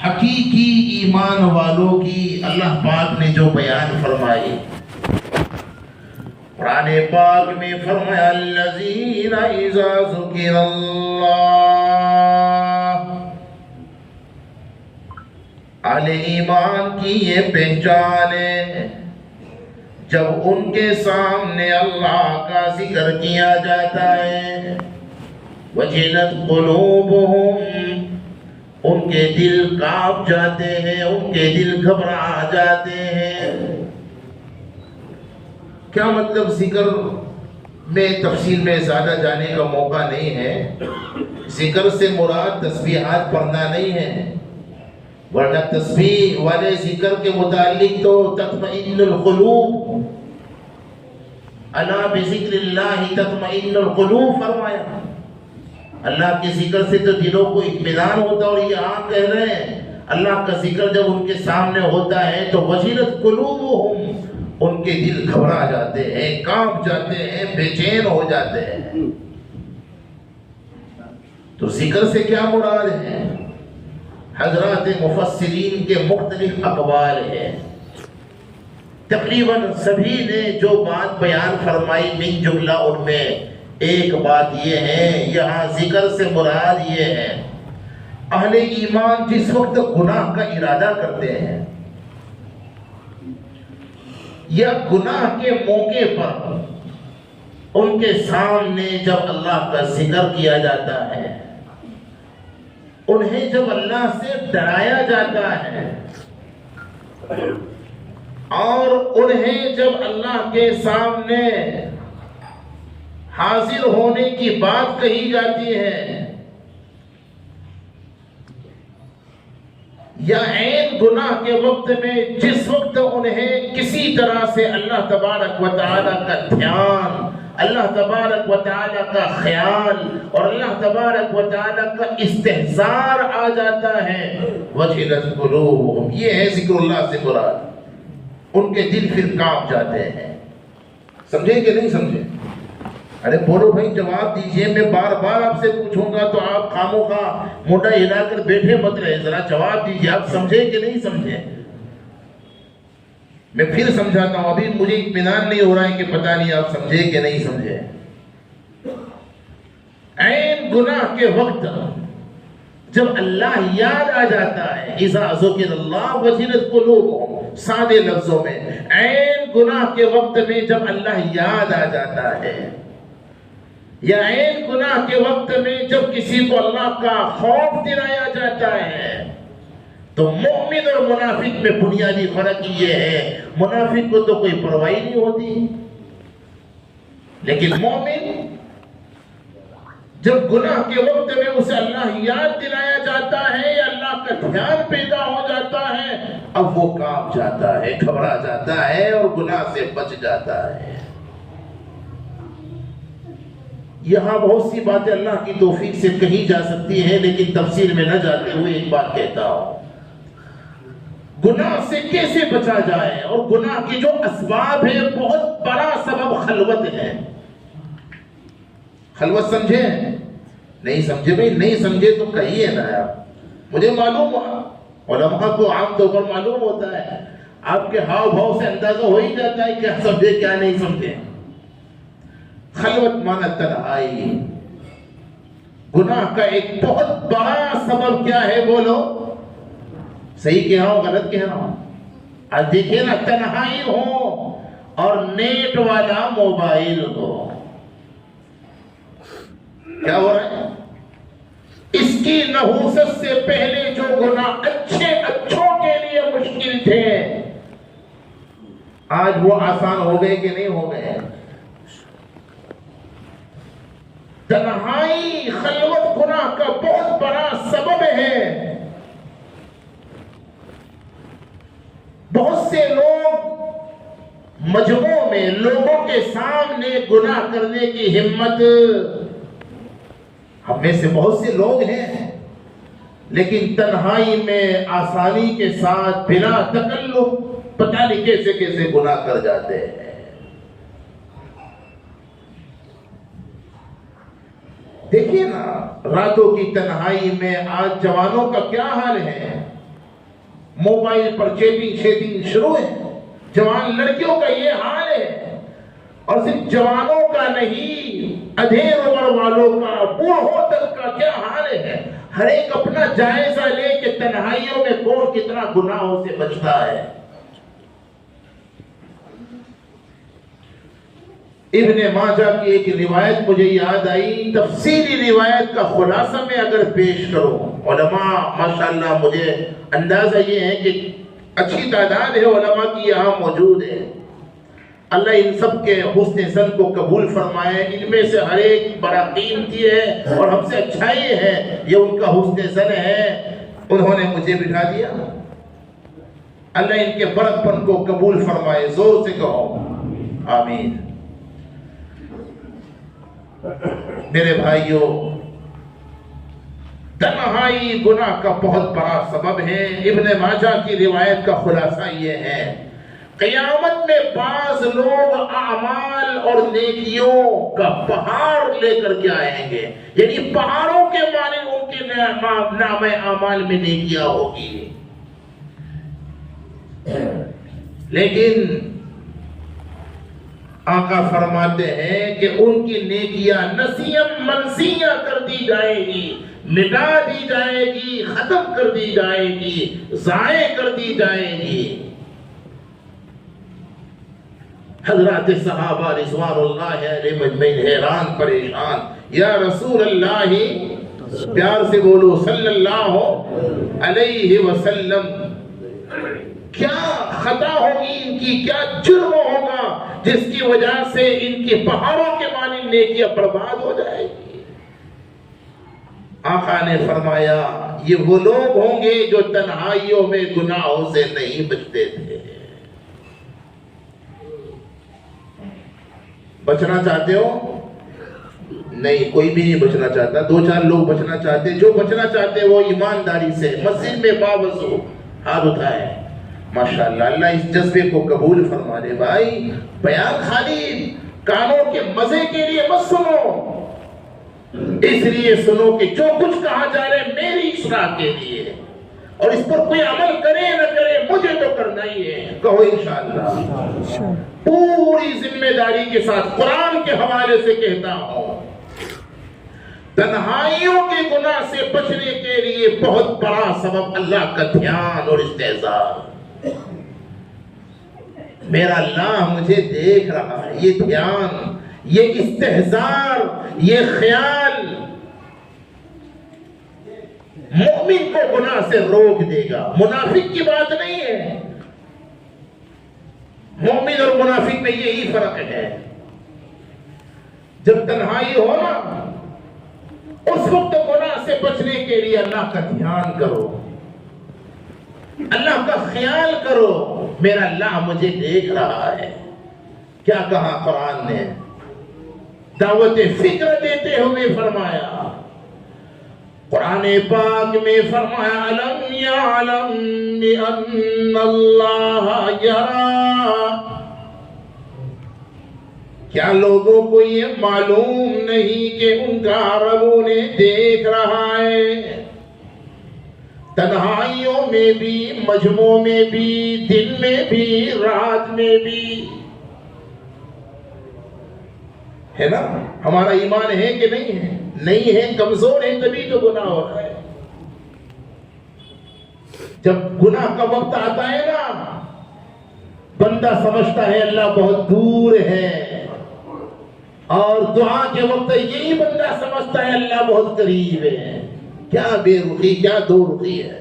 حقیقی ایمان والوں کی اللہ پاک نے جو بیان فرمائی، قرآن پاک میں فرمایا الذین اذا ذکر اللہ، اہل ایمان کی یہ پہچان ہے جب ان کے سامنے اللہ کا ذکر کیا جاتا ہے وجلت قلوبہم، ان کے دل کانپ جاتے ہیں، ان کے دل گھبرا جاتے ہیں۔ کیا مطلب؟ ذکر میں تفصیل میں زیادہ جانے کا موقع نہیں ہے۔ ذکر سے مراد تسبیحات پڑھنا نہیں ہے، ورنہ تسبیح والے ذکر کے متعلق تو تطمئن القلوب، الا بذکر اللہ تطمئن القلوب فرمایا۔ اللہ کے ذکر سے تو دلوں کو اطمینان ہوتا، اور یہ آپ کہہ رہے ہیں اللہ کا ذکر جب ان کے سامنے ہوتا ہے تو وجلت قلوبہم، ان کے دل گھبرا جاتے ہیں، کانپ جاتے ہیں، بے چین ہو جاتے ہیں۔ تو ذکر سے کیا مراد ہے؟ حضرات مفسرین کے مختلف اقوال ہیں، تقریباً سبھی نے جو بات بیان فرمائی من جملہ ان میں ایک بات یہ ہے، یہاں ذکر سے مراد یہ ہے اہل ایمان جس وقت گناہ کا ارادہ کرتے ہیں یا گناہ کے موقع پر ان کے سامنے جب اللہ کا ذکر کیا جاتا ہے، انہیں جب اللہ سے ڈرایا جاتا ہے، اور انہیں جب اللہ کے سامنے حاضر ہونے کی بات کہی جاتی ہے، یا عین گناہ کے وقت میں جس وقت انہیں کسی طرح سے اللہ تبارک و تعالیٰ کا دھیان، اللہ تبارک و تعالیٰ کا خیال اور اللہ تبارک و تعالیٰ کا استحضار آ جاتا ہے، وجلت قلوبہم، یہ ہے ذکر اللہ سے مراد۔ ان کے دل پھر کانپ جاتے ہیں۔ سمجھے کہ نہیں سمجھے؟ ارے بولو بھائی، جواب دیجئے، میں بار بار آپ سے پوچھوں گا تو آپ خاموخواہ موٹا ہلا کر بیٹھے مت رہے، ذرا جواب دیجئے، آپ سمجھے کہ نہیں سمجھے؟ میں پھر سمجھاتا ہوں، ابھی مجھے اطمینان نہیں ہو رہا ہے کہ پتہ نہیں آپ سمجھے کہ نہیں سمجھے۔ عین گناہ کے وقت جب اللہ یاد آ جاتا ہے، اذا ذکر اللہ وجلت قلوبہم، سادے لفظوں میں عین گناہ کے وقت میں جب اللہ یاد آ جاتا ہے، یا عین گناہ کے وقت میں جب کسی کو اللہ کا خوف دلایا جاتا ہے، تو مومن اور منافق میں بنیادی فرق یہ ہے، منافق کو تو کوئی پرواہ نہیں ہوتی، لیکن مومن جب گناہ کے وقت میں اسے اللہ یاد دلایا جاتا ہے یا اللہ کا دھیان پیدا ہو جاتا ہے، اب وہ کانپ جاتا ہے، گھبرا جاتا ہے اور گناہ سے بچ جاتا ہے۔ یہاں بہت سی باتیں اللہ کی توفیق سے کہی جا سکتی ہیں، لیکن تفصیل میں نہ جاتے ہوئے ایک بات کہتا ہوں، گناہ سے کیسے بچا جائے، اور گناہ کی جو اسباب ہے بہت بڑا سبب خلوت ہے۔ خلوت سمجھے؟ نہیں سمجھے بھائی، نہیں سمجھے تو کہیے نا یار، مجھے معلوم ہوا، علماء کو عام طور پر معلوم ہوتا ہے، آپ کے ہاؤ بھاؤ سے اندازہ ہو ہی جاتا ہے کیا سمجھے کیا نہیں سمجھے۔ خلوت مانا تنہائی، گناہ کا ایک بہت بڑا سبب کیا ہے بولو؟ صحیح کہہ رہا ہوں غلط کہہ رہا ہوں؟ آج دیکھیں نا، تنہائی ہو اور نیٹ والا موبائل ہو، کیا ہو رہا ہے؟ اس کی نحوست سے پہلے جو گناہ اچھوں کے لیے مشکل تھے، آج وہ آسان ہو گئے کہ نہیں ہو گئے؟ تنہائی خلوت گناہ کا بہت بڑا سبب ہے۔ بہت سے لوگ مجموع میں لوگوں کے سامنے گناہ کرنے کی ہمت، ہم میں سے بہت سے لوگ ہیں، لیکن تنہائی میں آسانی کے ساتھ بلا تکلف پتہ نہیں کیسے کیسے گناہ کر جاتے ہیں۔ دیکھیے نا، راتوں کی تنہائی میں آج جوانوں کا کیا حال ہے، موبائل پر چیٹنگ شیٹنگ شروع ہے. جوان لڑکیوں کا یہ حال ہے، اور صرف جوانوں کا نہیں، ادھیر عمر والوں کا، بوڑھوں تک کا کیا حال ہے. ہر ایک اپنا جائزہ لے کہ تنہائیوں میں کون کتنا گناہوں سے بچتا ہے. ابن ماجہ کی ایک روایت مجھے یاد آئی، تفصیلی روایت کا خلاصہ میں اگر پیش کروں. علماء ماشاءاللہ مجھے اندازہ یہ ہے کہ اچھی تعداد ہے علماء کی یہاں موجود ہے. اللہ ان سب کے حسن ظن کو قبول فرمائے. ان میں سے ہر ایک بڑا قیمتی ہے اور ہم سے اچھائی ہے، یہ ان کا حسن ظن ہے. انہوں نے مجھے بٹھا دیا. اللہ ان کے برق پن کو قبول فرمائے. زور سے کہو آمین. میرے بھائیوں، تنہائی گناہ کا بہت بڑا سبب ہے. ابن ماجہ کی روایت کا خلاصہ یہ ہے، قیامت میں بعض لوگ اعمال اور نیکیوں کا پہاڑ لے کر کے آئیں گے، یعنی پہاڑوں کے معنی ان کے نام اعمال میں نیکیاں ہوگی، لیکن آقا فرماتے ہیں کہ ان کی نیکیاں نسیم منسیاں کر دی جائے گی، مٹا دی جائے گی، ختم کر دی جائے گی، ضائع کر دی جائے گی. حضرات صحابہ رضوان اللہ علیہ مجمعین حیران پریشان، یا رسول اللہ، پیار سے بولو صلی اللہ علیہ وسلم، کیا خطا ہوگی ان کی، کیا جرم ہوگا جس کی وجہ سے ان کی پہاڑوں کے معنی نیکیاں برباد ہو جائے گی. آقا نے فرمایا یہ وہ لوگ ہوں گے جو تنہائیوں میں گناہوں سے نہیں بچتے تھے. بچنا چاہتے ہو؟ نہیں، کوئی بھی نہیں بچنا چاہتا. دو چار لوگ بچنا چاہتے. جو بچنا چاہتے وہ ایمانداری سے مسجد میں باوضو ہاتھ اٹھائے. ماشاءاللہ اللہ اس جذبے کو قبول فرما دے. بھائی بیان خالی کانوں کے مزے کے لیے مت سنو، اس لیے سنو کہ جو کچھ کہا جا رہا ہے میری اصلاح کے لیے، اور اس پر کوئی عمل کرے نہ کرے مجھے تو کرنا ہی ہے. کہو انشاءاللہ. پوری ذمہ داری کے ساتھ قرآن کے حوالے سے کہتا ہوں، تنہائیوں کے گناہ سے بچنے کے لیے بہت بڑا سبب اللہ کا دھیان اور استحضار. میرا اللہ مجھے دیکھ رہا ہے. یہ دھیان، یہ استحضار، یہ خیال مومن کو گناہ سے روک دے گا. منافق کی بات نہیں ہے. مومن اور منافق میں یہی فرق ہے. جب تنہائی ہو نا، اس وقت گناہ سے بچنے کے لیے اللہ کا دھیان کرو، اللہ کا خیال کرو. میرا اللہ مجھے دیکھ رہا ہے. کیا کہا قرآن نے؟ دعوت فکر دیتے ہوئے فرمایا، قرآن پاک میں فرمایا، الم یعلم بان اللہ یرا. کیا لوگوں کو یہ معلوم نہیں کہ ان کا رب انہیں دیکھ رہا ہے؟ تنہائیوں میں بھی، مجموع میں بھی، دن میں بھی، رات میں بھی. ہے نا؟ ہمارا ایمان ہے کہ نہیں ہے؟ نہیں ہے، کمزور ہے، تبھی تو گناہ ہو رہا ہے. جب گناہ کا وقت آتا ہے نا، بندہ سمجھتا ہے اللہ بہت دور ہے، اور دعا کے وقت یہی بندہ سمجھتا ہے اللہ بہت قریب ہے. کیا بے رخی، کیا دو رخی ہے.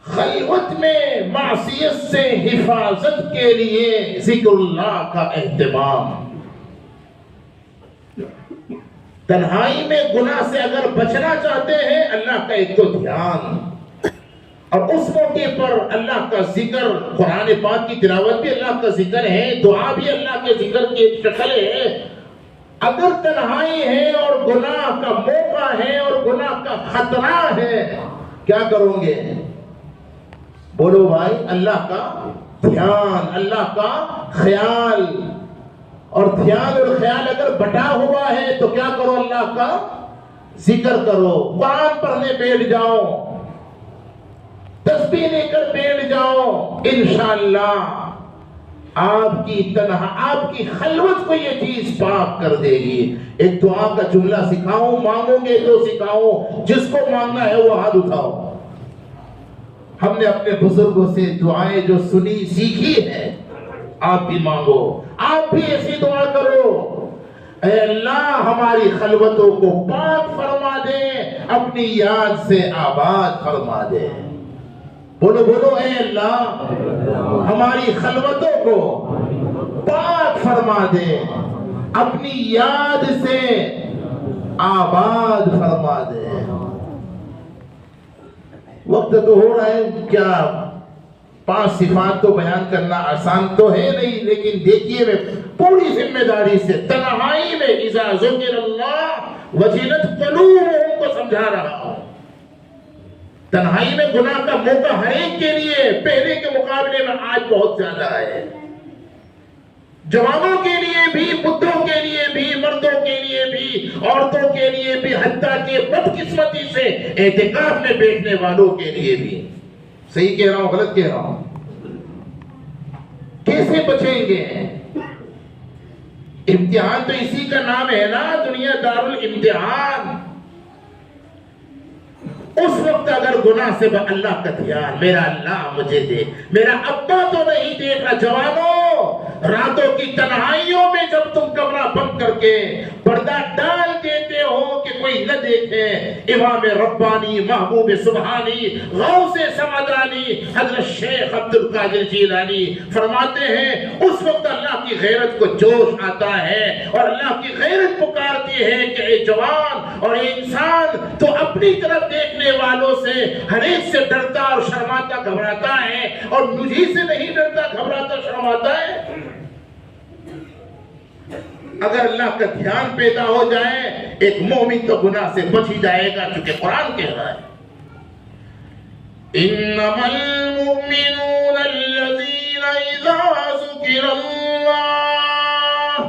خلوت میں معصیت سے حفاظت کے لیے ذکر اللہ کا اہتمام. تنہائی میں گناہ سے اگر بچنا چاہتے ہیں، اللہ کا ایک تو دھیان، اور اس موقع پر اللہ کا ذکر. قرآن پاک کی تلاوت بھی اللہ کا ذکر ہے، دعا بھی اللہ کے ذکر کی ایک شکل ہے. اگر تنہائی ہے اور گناہ کا موقع ہے اور گناہ کا خطرہ ہے، کیا کرو گے؟ بولو بھائی، اللہ کا دھیان، اللہ کا خیال. اور دھیان اور خیال اگر بٹا ہوا ہے تو کیا کرو؟ اللہ کا ذکر کرو، قرآن پڑھنے بیٹھ جاؤ، تسبیح لے کر بیٹھ جاؤ، انشاءاللہ آپ کی خلوت کو یہ چیز پاک کر دے گی۔ ایک دعا کا جملہ سکھاؤں، مانگو گے تو سکھاؤں، جس کو مانگنا ہے وہ ہاتھ اٹھاؤ۔ ہم نے اپنے بزرگوں سے دعائیں جو سنی سیکھی ہے، آپ بھی مانگو، آپ بھی ایسی دعا کرو، اے اللہ ہماری خلوتوں کو پاک فرما دے، اپنی یاد سے آباد فرما دے۔ بولو بولو، اے اللہ ہماری خلوتوں کو پاک فرما دے، اپنی یاد سے آباد فرما دے۔ وقت تو ہو رہا ہے، کیا 5 صفات تو بیان کرنا آسان تو ہے نہیں، لیکن دیکھیے میں پوری ذمہ داری سے تنہائی میں اذا ذکر اللہ وجلت قلوبہم کو سمجھا رہا ہوں۔ تنہائی میں گناہ کا موقع ہر ایک کے لیے پہلے کے مقابلے میں آج بہت زیادہ ہے، جوانوں کے لیے بھی، بدھوں کے لیے بھی، مردوں کے لیے بھی، عورتوں کے لیے بھی، حتیٰ کہ بدقسمتی سے اعتکاف میں بیٹھنے والوں کے لیے بھی۔ صحیح کہہ رہا ہوں غلط کہہ رہا ہوں؟ کیسے بچیں گے؟ امتحان تو اسی کا نام ہے نا، دنیا دار الامتحان۔ اس وقت اگر گناہ سے اللہ کا دھیان، میرا اللہ مجھے دے، میرا ابا تو نہیں دیکھ رہا۔ جوانوں، راتوں کی تنہائیوں میں جب تم کمرہ بند کر کے پردہ ڈال دیتے ہو کہ کوئی نہ دیکھے، امام ربانی، محبوب سبحانی، غوث سمدانی حضرت شیخ عبد القادر جیلانی فرماتے ہیں اس وقت اللہ کی غیرت کو جوش آتا ہے، اور اللہ کی غیرت پکارتی ہے کہ اے جوان اور اے انسان، تو اپنی طرف دیکھنے والوں سے ہر ایک سے ڈرتا اور شرماتا گھبراتا ہے، اور مجھے سے نہیں ڈرتا گھبراتا شرماتا ہے۔ اگر اللہ کا دھیان پیدا ہو جائے، ایک مومن تو گناہ سے بچ ہی جائے گا، کیونکہ قرآن کہہ رہا ہے انما المؤمنون الذين اذا ذكر الله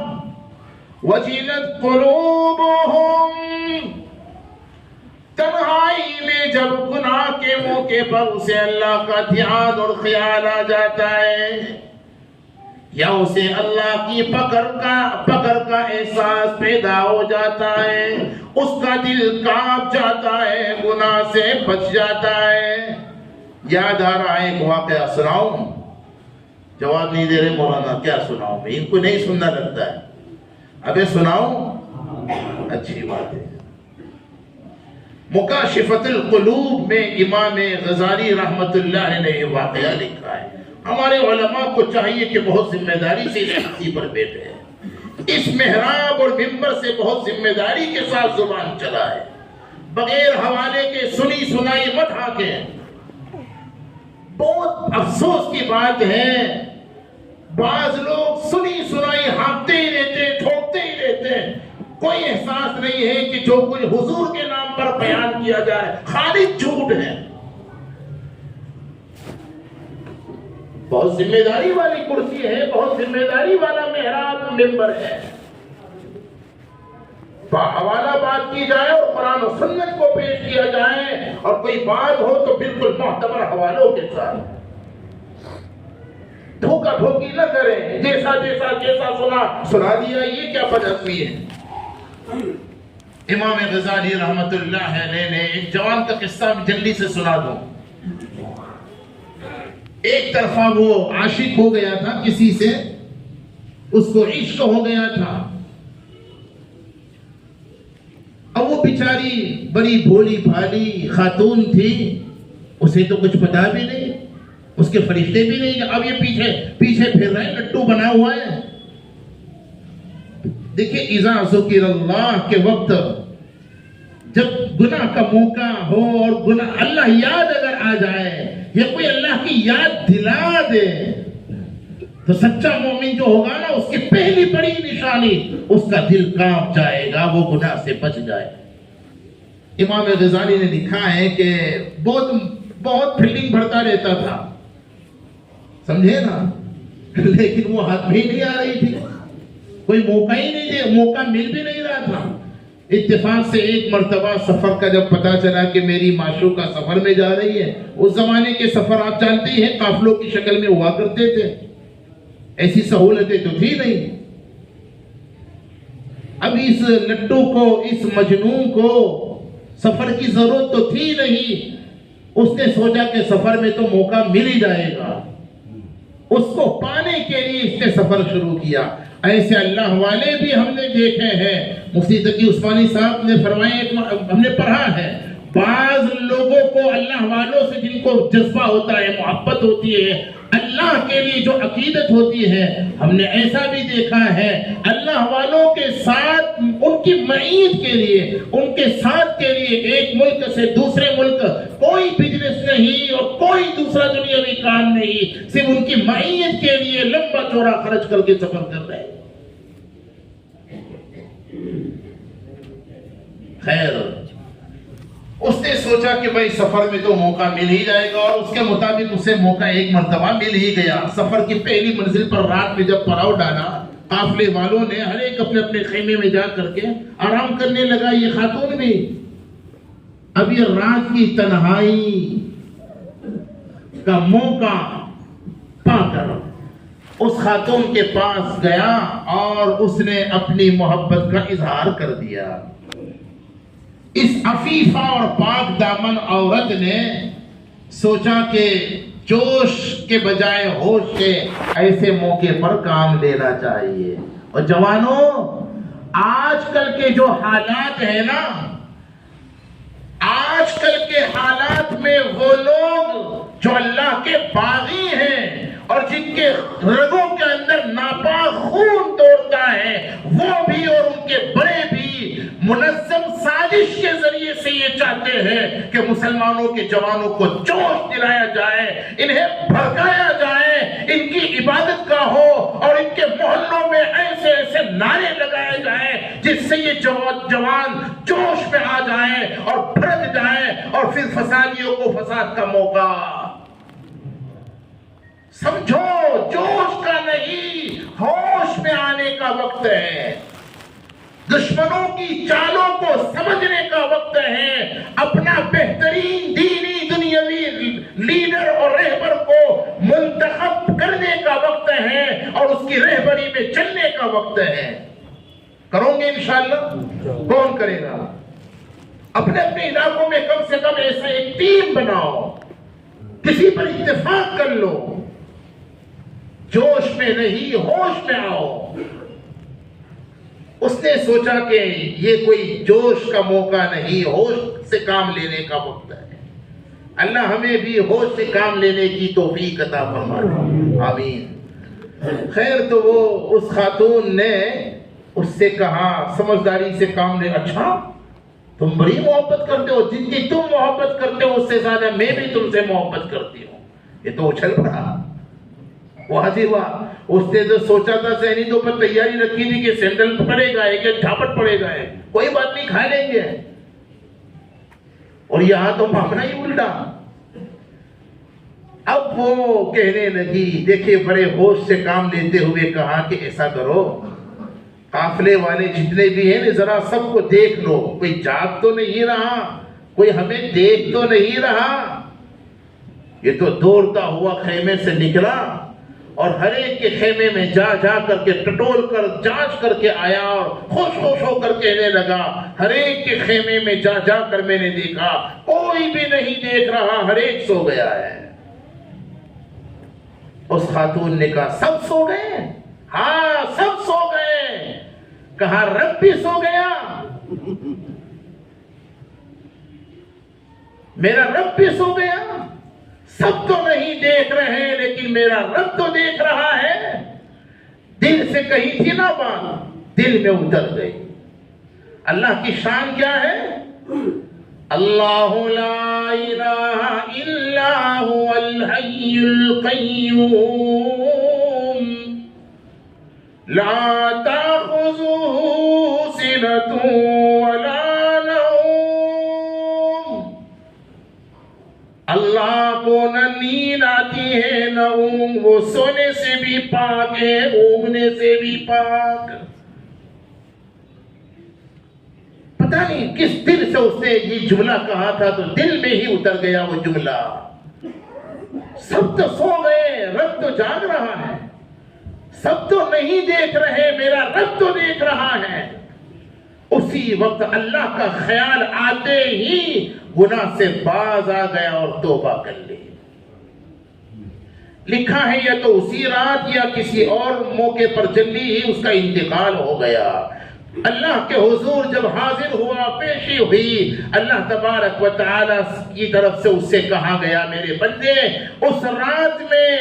وجلت قلوبهم۔ تنہائی میں جب گناہ کے موقع پر اسے اللہ کا دھیان اور خیال آ جاتا ہے، یا اسے اللہ کی پکڑ کا احساس پیدا ہو جاتا ہے، اس کا دل کانپ جاتا ہے، گناہ سے بچ جاتا ہے۔ یاد آ رہا ہے ایک واقعہ، سناؤں؟ جواب نہیں دے رہے مولانا، کیا سناؤں میں؟ ان کو نہیں سننا لگتا ہے۔ ابے سناؤں؟ اچھی بات ہے۔ مکاشفۃ القلوب میں امام غزالی رحمت اللہ علیہ نے یہ واقعہ لکھا ہے۔ ہمارے علماء کو چاہیے کہ بہت ذمہ داری سے اس کرسی پر بیٹھے ہیں، اس محراب اور منبر سے بہت ذمہ داری کے ساتھ زبان چلائے، بغیر حوالے کے سنی سنائی مت ہانکیں۔ بہت افسوس کی بات ہے، بعض لوگ سنی سنائی ہانکتے ہی رہتے، ٹھوکتے ہی رہتے، کوئی احساس نہیں ہے کہ جو کچھ حضور کے نام پر بیان کیا جائے خالی جھوٹ ہے۔ بہت ذمہ داری والی کرسی ہے، بہت ذمہ داری والا محراب منبر ہے، حوالہ بات کی جائے اور قرآن و سنت کو پیش کیا جائے، اور کوئی بات ہو تو بالکل معتبر حوالوں کے ساتھ، دھوکہ دھوکی نہ کریں، جیسا سنا دیا، یہ کیا بدعقلی ہے۔ امام غزالی رحمت اللہ علیہ نے ایک جوان کا قصہ جلدی سے سنا دوں۔ ایک طرفہ وہ عاشق ہو گیا تھا کسی سے، اس کو عشق ہو گیا تھا، اب وہ بیچاری بڑی بھولی بھالی خاتون تھی، اسے تو کچھ پتا بھی نہیں، اس کے فرشتے بھی نہیں، اب یہ پیچھے پھر رہے ہیں، لٹو بنا ہوا ہے۔ دیکھیں اذا ذکر اللہ کے وقت جب گناہ کا موقع ہو اور گناہ اللہ یاد اگر آ جائے یا کوئی اللہ کی یاد دلا دے تو سچا مومن جو ہوگا نا، اس کی پہلی بڑی نشانی اس کا دل کانپ جائے گا، وہ گناہ سے بچ جائے۔ امام غزالی نے لکھا ہے کہ بہت فیلڈنگ بھرتا رہتا تھا، سمجھے نا، لیکن وہ ہاتھ بھی نہیں آ رہی تھی، کوئی موقع ہی نہیں دے، موقع مل بھی نہیں رہا تھا۔ اتفاق سے ایک مرتبہ سفر کا جب پتا چلا کہ میری معشوقہ سفر میں جا رہی ہے، اس زمانے کے سفر آپ جانتے ہیں قافلوں کی شکل میں ہوا کرتے تھے، ایسی سہولتیں تو تھی نہیں. اب اس لٹو کو، اس مجنون کو سفر کی ضرورت تو تھی نہیں. اس نے سوچا کہ سفر میں تو موقع مل ہی جائے گا. اس کو پانے کے لیے اس نے سفر شروع کیا. ایسے اللہ والے بھی ہم نے دیکھے ہیں. مفتی تقی عثمانی صاحب نے فرمائے، ہم نے پڑھا ہے، بعض لوگوں کو اللہ والوں سے جن کو جذبہ ہوتا ہے، محبت ہوتی ہے، اللہ کے لیے جو عقیدت ہوتی ہے، ہم نے ایسا بھی دیکھا ہے اللہ والوں کے ساتھ ان کی معیت کے لیے، ان کے ساتھ کے لیے ایک ملک سے دوسرے ملک کوئی بزنس نہیں اور کوئی دوسرا دنیاوی کام نہیں، صرف ان کی معیت کے لیے لمبا چوڑا خرچ کر کے سفر کر رہے ہیں. خیر، اس نے سوچا کہ بھائی سفر میں تو موقع مل ہی جائے گا، اور اس کے مطابق اسے موقع ایک مرتبہ مل ہی گیا. سفر کی پہلی منزل پر رات میں جب پڑاؤ ڈالا، قافلے والوں نے ہر ایک اپنے اپنے خیمے میں جا کر کے آرام کرنے لگا. یہ خاتون بھی اب یہ رات کی تنہائی کا موقع پا کر اس خاتون کے پاس گیا اور اس نے اپنی محبت کا اظہار کر دیا. اس عفیفہ اور پاک دامن عورت نے سوچا کہ جوش کے بجائے ہوش کے ایسے موقع پر کام لینا چاہیے. اور جوانوں، آج کل کے جو حالات ہیں نا، آج کل کے حالات میں وہ لوگ جو اللہ کے باغی ہیں اور جن کے رگوں کے اندر ناپاک خون دوڑتا ہے، وہ بھی اور ان کے بڑے بھی منظم سازش کے ذریعے سے یہ چاہتے ہیں کہ مسلمانوں کے جوانوں کو جوش دلایا جائے، انہیں بھڑکایا جائے، ان کی عبادت کا ہو اور ان کے محلوں میں ایسے ایسے نعرے لگائے جائیں جس سے یہ جوان جوش میں آ جائیں اور بھڑک جائیں، اور پھر فسادیوں کو فساد کا موقع. سمجھو، جوش کا نہیں، ہوش میں آنے کا وقت ہے. دشمنوں کی چالوں کو سمجھنے کا وقت ہے. اپنا بہترین دینی دنیاوی لیڈر اور رہبر کو منتخب کرنے کا وقت ہے اور اس کی رہبری میں چلنے کا وقت ہے. کرو گے انشاءاللہ؟ کون کرے گا؟ اپنے اپنے علاقوں میں کم سے کم ایسا ایک ٹیم بناؤ، کسی پر اتفاق کر لو. جوش میں نہیں، ہوش میں آؤ. اس نے سوچا کہ یہ کوئی جوش کا موقع نہیں، ہوش سے کام لینے کا وقت ہے. اللہ ہمیں بھی ہوش سے کام لینے کی توفیق عطا فرمائے، آمین. خیر، تو وہ اس خاتون نے اس سے کہا، سمجھداری سے کام لے. اچھا، تم بڑی محبت کرتے ہو، جتنی تم محبت کرتے ہو اس سے زیادہ میں بھی تم سے محبت کرتی ہوں. یہ تو اچھل پڑا، واضح ہوا. اس نے جو سوچا تھا ذہنی طور پر تیاری رکھی تھی کہ سینڈل پڑے گا کہ جھاپٹ پڑے گا، کوئی بات نہیں، کھا لیں گے. اور یہاں تو معاملہ ہی الٹا. اب وہ کہنے لگی، دیکھیں بڑے ہوش سے کام لیتے ہوئے کہا کہ ایسا کرو، قافلے والے جتنے بھی ہیں ذرا سب کو دیکھ لو، کوئی جاگ تو نہیں رہا، کوئی ہمیں دیکھ تو نہیں رہا. یہ تو دوڑتا ہوا خیمے سے نکلا اور ہر ایک کے خیمے میں جا جا کر کے ٹٹول کر جانچ کر کے آیا اور خوش خوش ہو کر کہنے لگا، ہر ایک کے خیمے میں جا جا کر میں نے دیکھا، کوئی بھی نہیں دیکھ رہا، ہر ایک سو گیا ہے. اس خاتون نے کہا، سب سو گئے؟ ہاں، سب سو گئے. کہا، رب بھی سو گیا؟ میرا رب بھی سو گیا؟ سب تو نہیں دیکھ رہے لیکن میرا رب تو دیکھ رہا ہے. دل سے کہی تھی نا بات، دل میں اتر گئی. اللہ کی شان کیا ہے؟ اللہ لا الہ الا هو الحی القیوم لا تأخذه سنة ولا نوم. اللہ کو نہ نیند آتی ہے نہ اونگ، وہ سونے سے بھی پاک ہے، اونگنے سے بھی پاک. پتہ نہیں کس دل سے اس نے یہ جملہ کہا تھا، تو دل میں ہی اتر گیا وہ جملہ۔ سب تو سو گئے، رب تو جاگ رہا ہے، سب تو نہیں دیکھ رہے، میرا رب تو دیکھ رہا ہے۔ اسی وقت اللہ کا خیال آتے ہی گناہ سے باز آ گیا اور توبہ کر لی۔ لکھا ہے یا تو اسی رات یا کسی اور موقع پر جلدی ہی اس کا انتقال ہو گیا۔ اللہ کے حضور جب حاضر ہوا، پیشی ہوئی، اللہ تبارک و تعالی کی طرف سے اس سے کہا گیا، میرے بندے اس رات میں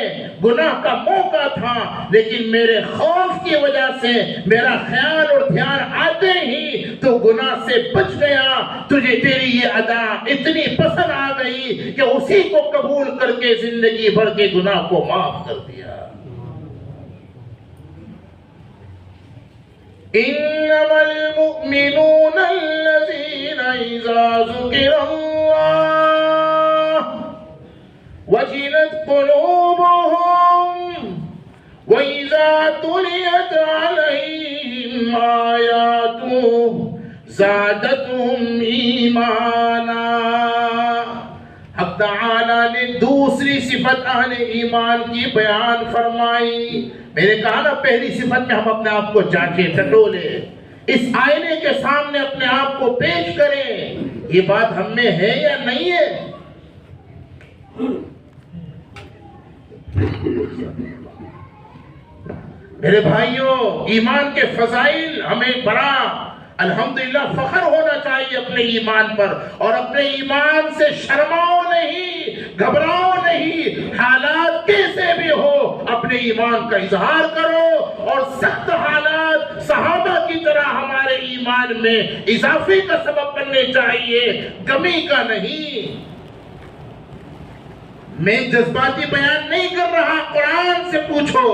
گناہ کا موقع تھا، لیکن میرے خوف کی وجہ سے میرا خیال اور دھیان آتے ہی تو گناہ سے بچ گیا، تجھے تیری یہ ادا اتنی پسند آ گئی کہ اسی کو قبول کر کے زندگی بھر کے گناہ کو معاف کر دیا۔ انما المؤمنون الذين اذا ذكر الله وجلت قلوبهم واذا تليت عليهم آياته زادتهم ایمانا۔ حق تعالیٰ نے دوسری صفت اہل ایمان کی بیان فرمائی۔ میں نے کہا نا پہلی صفت میں ہم اپنے آپ کو جانچیں، ٹٹولے، اس آئینے کے سامنے اپنے آپ کو پیش کریں، یہ بات ہم میں ہے یا نہیں ہے؟ میرے بھائیوں، ایمان کے فضائل ہمیں بڑا الحمدللہ فخر ہونا چاہیے اپنے ایمان پر، اور اپنے ایمان سے شرماؤ نہیں، گھبراؤ نہیں، حالات کیسے بھی ہو اپنے ایمان کا اظہار کرو، اور سخت حالات صحابہ کی طرح ہمارے ایمان میں اضافے کا سبب بننے چاہیے، کمی کا نہیں۔ میں جذباتی بیان نہیں کر رہا، قرآن سے پوچھو۔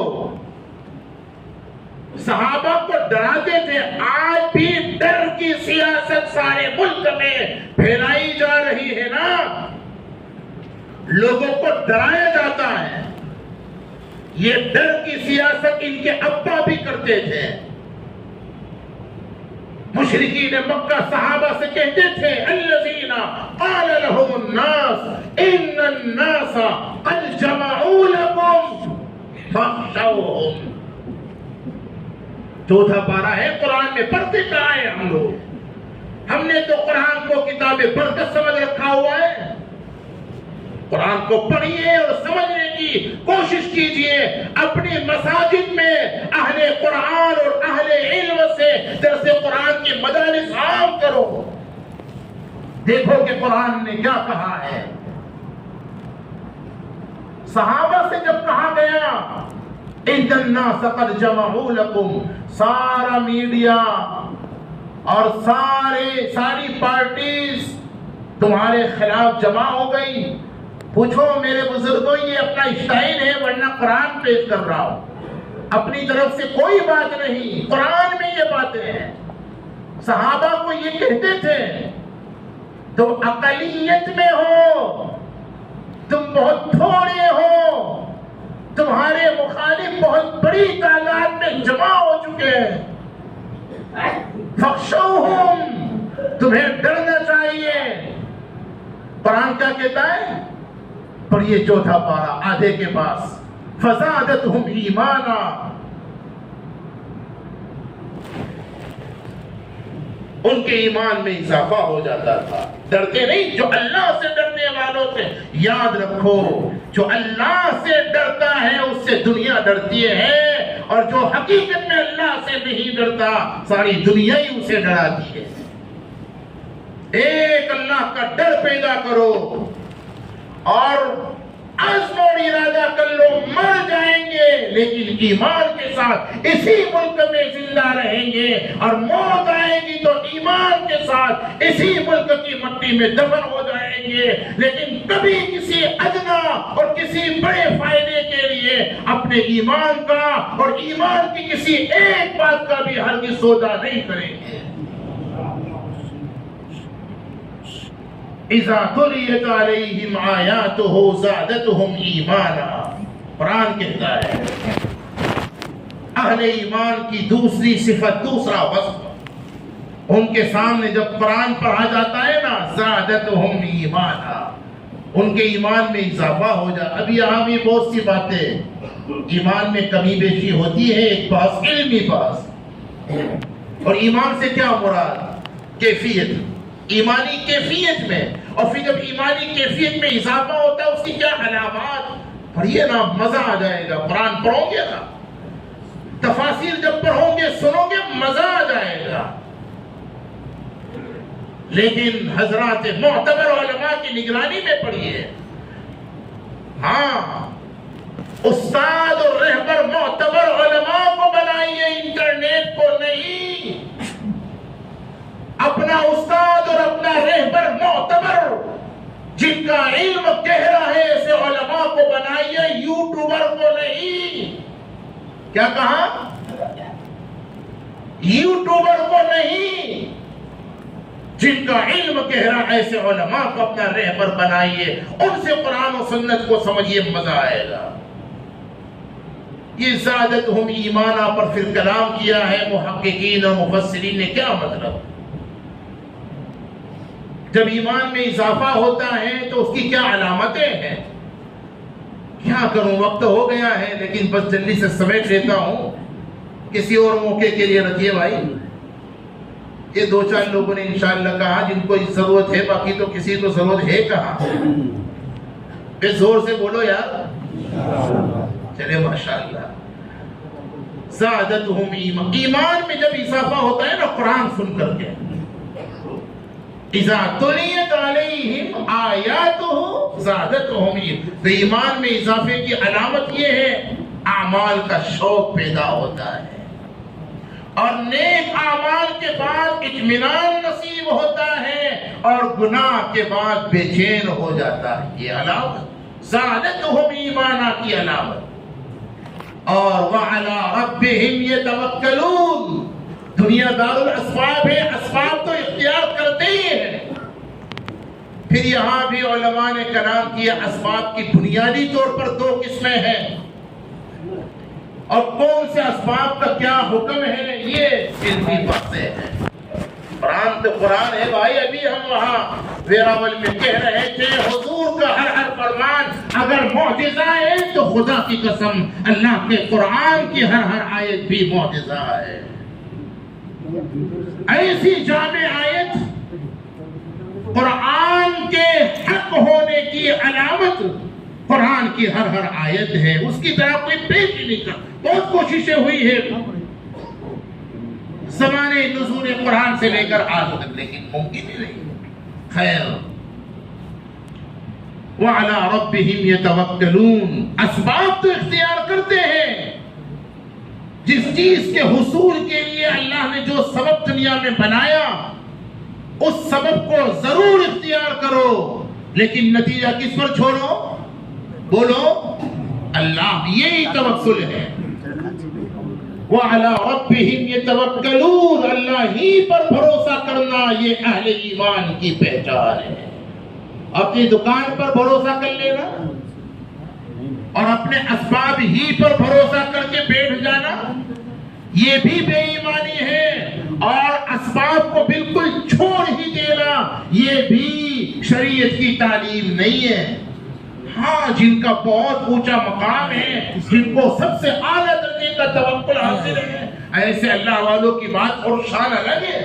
صحابہ کو ڈراتے تھے، آج بھی ڈر کی سیاست سارے ملک میں پھیلائی جا رہی ہے نا، لوگوں کو ڈرایا جاتا ہے۔ یہ ڈر کی سیاست ان کے ابا بھی کرتے تھے۔ مشرکین مکہ صحابہ سے کہتے تھے، الذین قال لهم الناس ان الناس قد جمعوا لكم فاخشوهم۔ چوتھا پارہ ہے قرآن میں، پڑھتے کہاں ہیں ہم لوگ؟ ہم نے تو قرآن کو کتاب برکت سمجھ رکھا ہوا ہے۔ قرآن کو پڑھیے اور سمجھنے کی کوشش کیجئے، اپنی مساجد میں اہل قرآن اور اہل علم سے درس قرآن کی مجالس عام کرو، دیکھو کہ قرآن نے کیا کہا ہے۔ صحابہ سے جب کہا گیا ان الناس قد جمعوا لكم، سارا میڈیا اور ساری پارٹیز تمہارے خلاف جمع ہو گئی۔ پوچھو میرے بزرگوں، یہ اپنا اسٹائل ہے ورنہ قرآن پیش کر رہا ہوں، اپنی طرف سے کوئی بات نہیں، قرآن میں یہ باتیں ہیں۔ صحابہ کو یہ کہتے تھے تم اقلیت میں ہو، تم بہت تھوڑے ہو، تمہارے مخالف بہت بڑی تعداد میں جمع ہو چکے ہیں، فخشوہم، تمہیں ڈرنا چاہیے۔ قرآن کیا کہتا ہے؟ پڑھیے چوتھا پارہ آدھے کے پاس، فزادتہم ایمانا، ان کے ایمان میں اضافہ ہو جاتا تھا۔ ڈرتے نہیں، جو اللہ سے ڈرنے والوں سے یاد رکھو، جو اللہ سے ڈرتا ہے اس سے دنیا ڈرتی ہے، اور جو حقیقت میں اللہ سے نہیں ڈرتا ساری دنیا ہی اسے ڈراتی ہے۔ ایک اللہ کا ڈر پیدا کرو اور عزم اور ارادہ کر لو، مر جائیں گے لیکن ایمان کے ساتھ اسی ملک میں زندہ رہیں گے، اور موت آئے گی تو ایمان کے ساتھ اسی ملک کی مٹی میں دفن ہو جائیں گے، لیکن کبھی کسی ادنا اور کسی بڑے فائدے کے لیے اپنے ایمان کا اور ایمان کی کسی ایک بات کا بھی ہرگز سودا نہیں کریں گے۔ اذا تلیت علیہم آیاتہ زادتہم ایمانا، قرآن کہتا ہے اہل ایمان کی دوسری صفت، دوسرا وصف، ان کے سامنے جب قرآن پڑھا جاتا ہے نا زادتہم ایمانا، ان کے ایمان میں اضافہ ہو جاتا. ابھی یہاں بھی بہت سی باتیں ایمان میں کمی بیشی ہوتی ہے. ایک بحث علمی بحث، اور ایمان سے کیا مراد؟ کیفیت، ایمانی کیفیت میں. اور پھر جب ایمانی کیفیت میں اضافہ ہوتا ہے اس کی کیا علامات، پڑھیے نا مزہ آ جائے گا. قرآن پڑھو گے نا، تفاسیر جب پڑھو گے سنو گے مزہ آ جائے گا. لیکن حضرات معتبر علماء کی نگرانی میں پڑھیے. ہاں استاد اور رہبر معتبر علماء کو بنائیے، انٹرنیٹ کو نہیں. اپنا استاد اور اپنا رہبر معتبر جن کا علم گہرا ہے ایسے علماء کو بنائیے، یوٹیوبر کو نہیں. کیا کہا؟ یوٹیوبر کو نہیں. جن کا علم گہرا ایسے علماء کو اپنا رہبر بنائیے، ان سے قرآن و سنت کو سمجھیے، مزہ آئے گا. یہ زادتہم ایمانا پر پھر کلام کیا ہے محققین اور مفسرین نے. کیا مطلب؟ جب ایمان میں اضافہ ہوتا ہے تو اس کی کیا علامتیں ہیں؟ کیا کروں، وقت ہو گیا ہے لیکن بس جلدی سے سمیٹ لیتا ہوں. کسی اور موقع کے لیے رکھیے بھائی. یہ دو چار لوگوں نے انشاءاللہ کہا جن کو ضرورت ہے، باقی تو کسی کو ضرورت ہے کہاں. پھر زور سے بولو یار. چلے ماشاءاللہ. زادتہم ایمان، ایمان میں جب اضافہ ہوتا ہے نا قرآن سن کر کے، اذا تلیت علیہم آیاتہ زادتہم ایمانا، تو ایمان میں اضافے کی علامت یہ ہے اعمال کا شوق پیدا ہوتا ہے، اور نیک اعمال کے بعد اطمینان نصیب ہوتا ہے، اور گناہ کے بعد بے چین ہو جاتا ہے. یہ علامت زادتہم ایمانا کی علامت. اور وعلی ربہم یتوکلون، دنیا دار الاسباب ہے، اسباب تو اختیار کرتے ہی ہیں. پھر یہاں بھی علماء نے کلام کیا اسباب کی بنیادی طور پر دو قسمیں ہیں، اور کون سے اسباب کا کیا حکم ہے یہ علمی باتیں ہیں. قرآن تو قرآن ہے بھائی. ابھی ہم وہاں ویراول میں کہہ رہے تھے حضور کا ہر فرمان اگر معجزہ ہے تو خدا کی قسم اللہ کے قرآن کی ہر آیت بھی معجزہ ہے. ایسی جامع آیت قرآن کے حق ہونے کی علامت قرآن کی ہر آیت ہے. اس کی طرح کوئی پیش ہی نہیں کر. بہت کوششیں ہوئی ہے زمانے نزول قرآن سے لے کر آج تک، لیکن ممکن ہی نہیں. خیر، وَعَلَىٰ رَبِّهِمْ يَتَوَكَّلُونَ، اسباب تو اختیار کرتے ہیں. جس چیز کے حصول کے لیے اللہ نے جو سبب دنیا میں بنایا اس سبب کو ضرور اختیار کرو، لیکن نتیجہ کس پر چھوڑو؟ بولو اللہ. یہی توکل ہے. وَعَلَىٰ رَبِّهِمْ يَتَوَكَّلُونَ، اللہ ہی پر بھروسہ کرنا یہ اہل ایمان کی پہچان ہے. اپنی دکان پر بھروسہ کر لینا اور اپنے اسباب ہی پر بھروسہ کر کے بیٹھ جانا یہ بھی بے ایمانی ہے، اور اسباب کو بالکل چھوڑ ہی دینا یہ بھی شریعت کی تعلیم نہیں ہے. ہاں جن کا بہت اونچا مقام ہے، جن کو سب سے اعلیٰ درجے کا توکل حاصل ہے، ایسے اللہ والوں کی بات اور شان الگ ہے.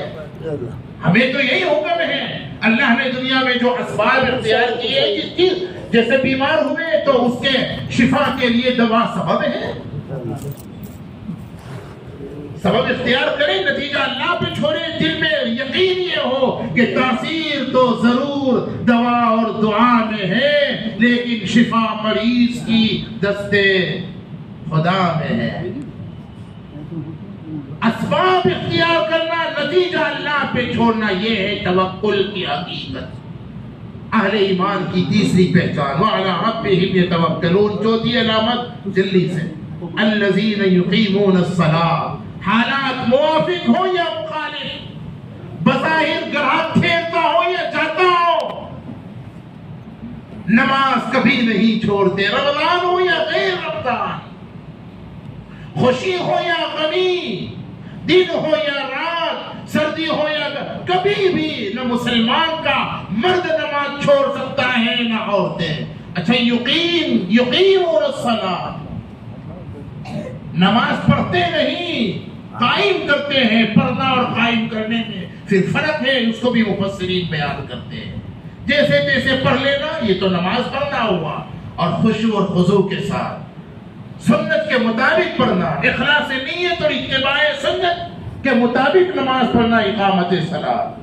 ہمیں تو یہی حکم ہے. اللہ نے دنیا میں جو اسباب اختیار کیے، جس چیز جیسے بیمار ہوئے تو اس کے شفا کے لیے دوا سبب ہے. سبب اختیار کریں، نتیجہ اللہ پہ چھوڑیں. دل میں یقین یہ ہو کہ تاثیر تو ضرور دوا اور دعا میں ہے، لیکن شفا مریض کی دستے خدا میں ہے. اسباب اختیار کرنا، نتیجہ اللہ پہ چھوڑنا، یہ ہے توکل کی حقیقت. اہل ایمان کی تیسری پہچان وَعَلَىٰ رَبِّهِمْ يَتَوَكَّلُونَ. چوتھی علامت جلدی سے، الَّذِينَ يُقِيمُونَ الصَّلَاةَ. حالات موافق ہو یا مخالف، بظاہر گراہک پھیرتا ہو یا جاتا ہو، نماز کبھی نہیں چھوڑتے. رمضان ہو یا غیر رمضان، خوشی ہو یا غمی، دن ہو یا رات، سردی ہو یا کبھی بھی نہ مسلمان کا مرد نماز چھوڑ سکتا ہے نہ عورتیں. اچھا یقیمون الصلاۃ، نماز پڑھتے نہیں، قائم کرتے ہیں. پڑھنا اور قائم کرنے میں پھر فرق ہے، اس کو بھی مفسرین بیان کرتے ہیں. جیسے تیسے پڑھ لینا یہ تو نماز پڑھنا ہوا، اور خشوع اور خضوع کے ساتھ سنت کے مطابق پڑھنا، اخلاص نیت اور اتباع سنت کے مطابق نماز پڑھنا، اقامت صلاۃ.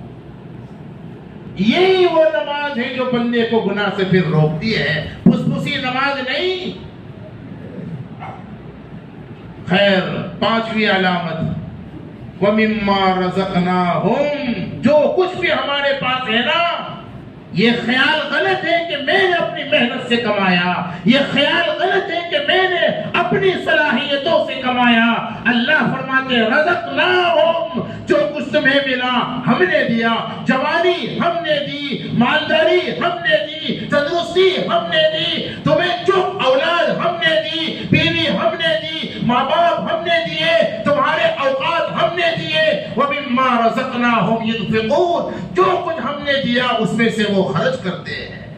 یہی وہ نماز ہے جو بندے کو گناہ سے پھر روکتی ہے، پھسپھسی نماز نہیں. خیر، پانچویں علامت وَمِمَّا رَزَقْنَاهُمْ، جو کچھ بھی ہمارے پاس ہے نا، یہ خیال غلط ہے کہ میں نے اپنی محنت سے کمایا، یہ خیال غلط ہے کہ میں نے اپنی صلاحیتوں سے کمایا. اللہ فرماتے ہیں رزقناہم، جو کچھ تمہیں ملا ہم نے دیا. جوانی ہم نے دی، مالداری ہم نے دی، تندرستی ہم نے دی، تمہیں جو اولاد ہم نے دی، بیوی ہم نے دی، ماں باپ ہم نے دیے، تمہارے اوقات ہم نے دیے. وَمِمَّا رَزَقْنَاهُمْ يُنْفِقُونَ، جو کچھ ہم نے دیا اس میں سے وہ خرچ کرتے ہیں.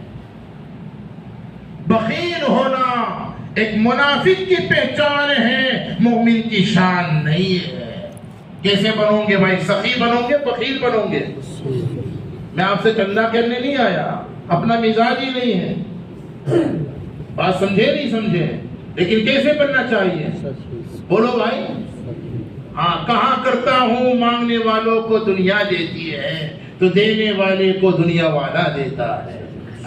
بخیل ہونا ایک منافق کی پہچان ہے، مومن کی شان نہیں ہے. کیسے بنو گے بھائی؟ سخی بنو گے، بخیل بنو گے؟ میں آپ سے چندہ کرنے نہیں آیا، اپنا مزاج ہی نہیں ہے. بات سمجھے نہیں سمجھے؟ لیکن کیسے بننا چاہیے؟ بولو بھائی. ہاں، کہاں کرتا ہوں مانگنے والوں کو دنیا دیتی ہے تو دینے والے کو دنیا والا دیتا ہے.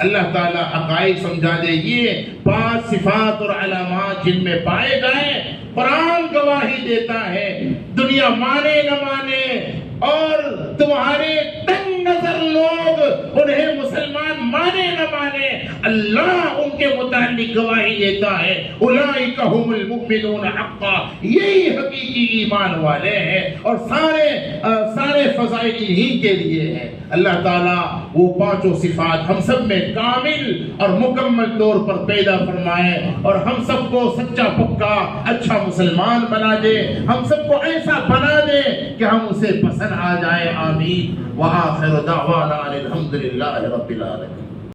اللہ تعالیٰ حقائق سمجھا دے. یہ 5 صفات اور علامات جن میں پائے گئے، قرآن گواہی دیتا ہے. دنیا مانے نہ مانے اور تمہارے تنگ نظر لوگ انہیں مسلمان مانے نہ مانے، اللہ ان کے متعلق گواہی دیتا ہے اولئک هم المؤمنون حقا، یہی حقیقی ایمان والے ہیں. اور سارے فضائل ہی کے لیے ہیں. اللہ تعالیٰ وہ 5 صفات ہم سب میں کامل اور مکمل طور پر پیدا فرمائے، اور ہم سب کو سچا پکا اچھا مسلمان بنا دے. ہم سب کو ایسا بنا دے کہ ہم اسے پسند آ جائے. آمین. وآخر دعوانا الحمدللہ رب العالمین.